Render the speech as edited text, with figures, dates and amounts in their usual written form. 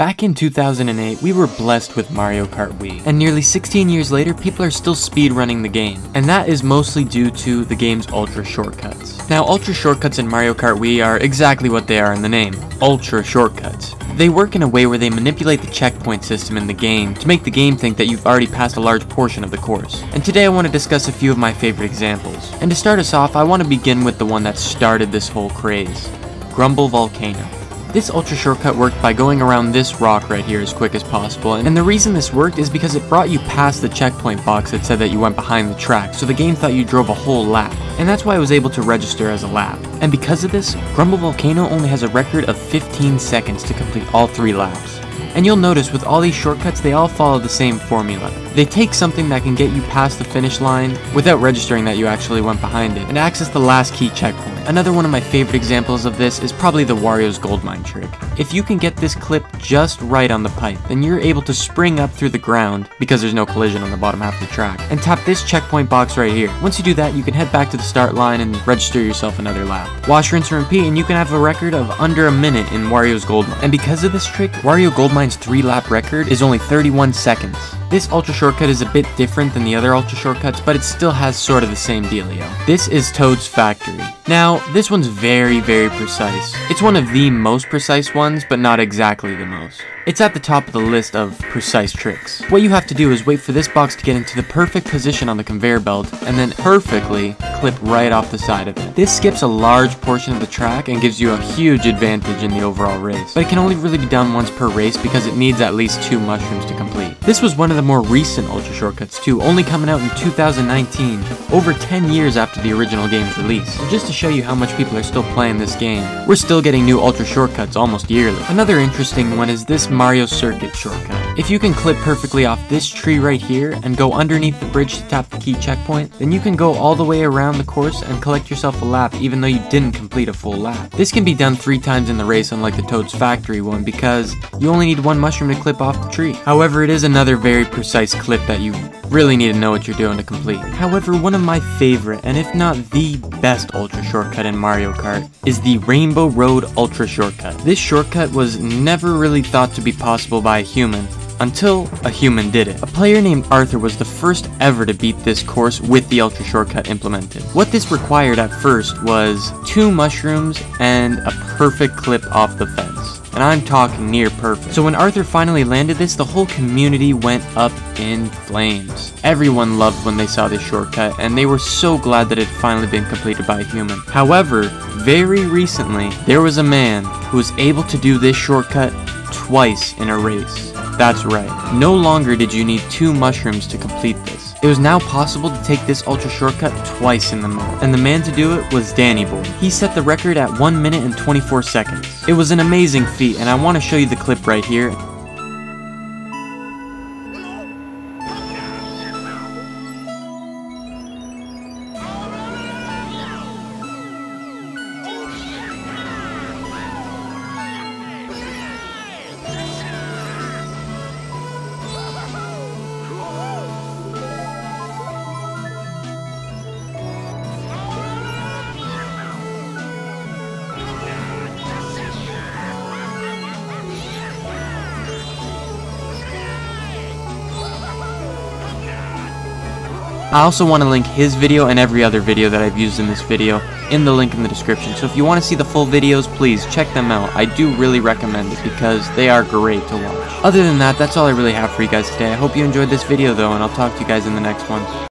Back in 2008, we were blessed with Mario Kart Wii, and nearly 16 years later, people are still speedrunning the game, and that is mostly due to the game's ultra shortcuts. Now, ultra shortcuts in Mario Kart Wii are exactly what they are in the name, ultra shortcuts. They work in a way where they manipulate the checkpoint system in the game to make the game think that you've already passed a large portion of the course. And today I want to discuss a few of my favorite examples. And to start us off, I want to begin with the one that started this whole craze, Grumble Volcano. This ultra shortcut worked by going around this rock right here as quick as possible, and the reason this worked is because it brought you past the checkpoint box that said that you went behind the track, so the game thought you drove a whole lap, and that's why it was able to register as a lap. And because of this, Grumble Volcano only has a record of 15 seconds to complete all 3 laps. And you'll notice with all these shortcuts, they all follow the same formula. They take something that can get you past the finish line without registering that you actually went behind it, and access the last key checkpoint. Another one of my favorite examples of this is probably the Wario's gold mine trick. If you can get this clip just right on the pipe, then you're able to spring up through the ground, because there's no collision on the bottom half of the track, and tap this checkpoint box right here. Once you do that, you can head back to the start line and register yourself another lap. Wash, rinse, and repeat, and you can have a record of under a minute in Wario's gold mine. And because of this trick, Wario Gold Mine's 3-lap record is only 31 seconds. This ultra shortcut is a bit different than the other ultra shortcuts, but it still has sort of the same dealio. This is Toad's Factory. Now, this one's very precise. It's one of the most precise ones, but not exactly the most. It's at the top of the list of precise tricks. What you have to do is wait for this box to get into the perfect position on the conveyor belt, and then perfectly clip right off the side of it. This skips a large portion of the track and gives you a huge advantage in the overall race, but it can only really be done once per race because it needs at least 2 mushrooms to complete. This was one of the more recent ultra shortcuts too, only coming out in 2019, over 10 years after the original game's release. So just to show you how much people are still playing this game, we're still getting new ultra shortcuts almost yearly. Another interesting one is this Mario Circuit shortcut. If you can clip perfectly off this tree right here and go underneath the bridge to tap the key checkpoint, then you can go all the way around the course and collect yourself a lap even though you didn't complete a full lap. This can be done 3 times in the race, unlike the Toad's Factory one, because you only need 1 mushroom to clip off the tree. However, it is another very precise clip that you really need to know what you're doing to complete. However, one of my favorite, and if not the best ultra shortcut in Mario Kart, is the Rainbow Road Ultra Shortcut. This shortcut was never really thought to be possible by a human, until a human did it. A player named Arthur was the first ever to beat this course with the ultra shortcut implemented. What this required at first was 2 mushrooms and a perfect clip off the fence. And I'm talking near perfect. So when Arthur finally landed this, the whole community went up in flames. Everyone loved when they saw this shortcut, and they were so glad that it had finally been completed by a human. However, very recently, there was a man who was able to do this shortcut twice in a race. That's right. No longer did you need 2 mushrooms to complete this. It was now possible to take this ultra shortcut twice in the map. And the man to do it was Danny Boy. He set the record at 1 minute and 24 seconds. It was an amazing feat, and I want to show you the clip right here. I also want to link his video and every other video that I've used in this video in the link in the description. So if you want to see the full videos, please check them out. I do really recommend it because they are great to watch. Other than that, that's all I really have for you guys today. I hope you enjoyed this video though, and I'll talk to you guys in the next one.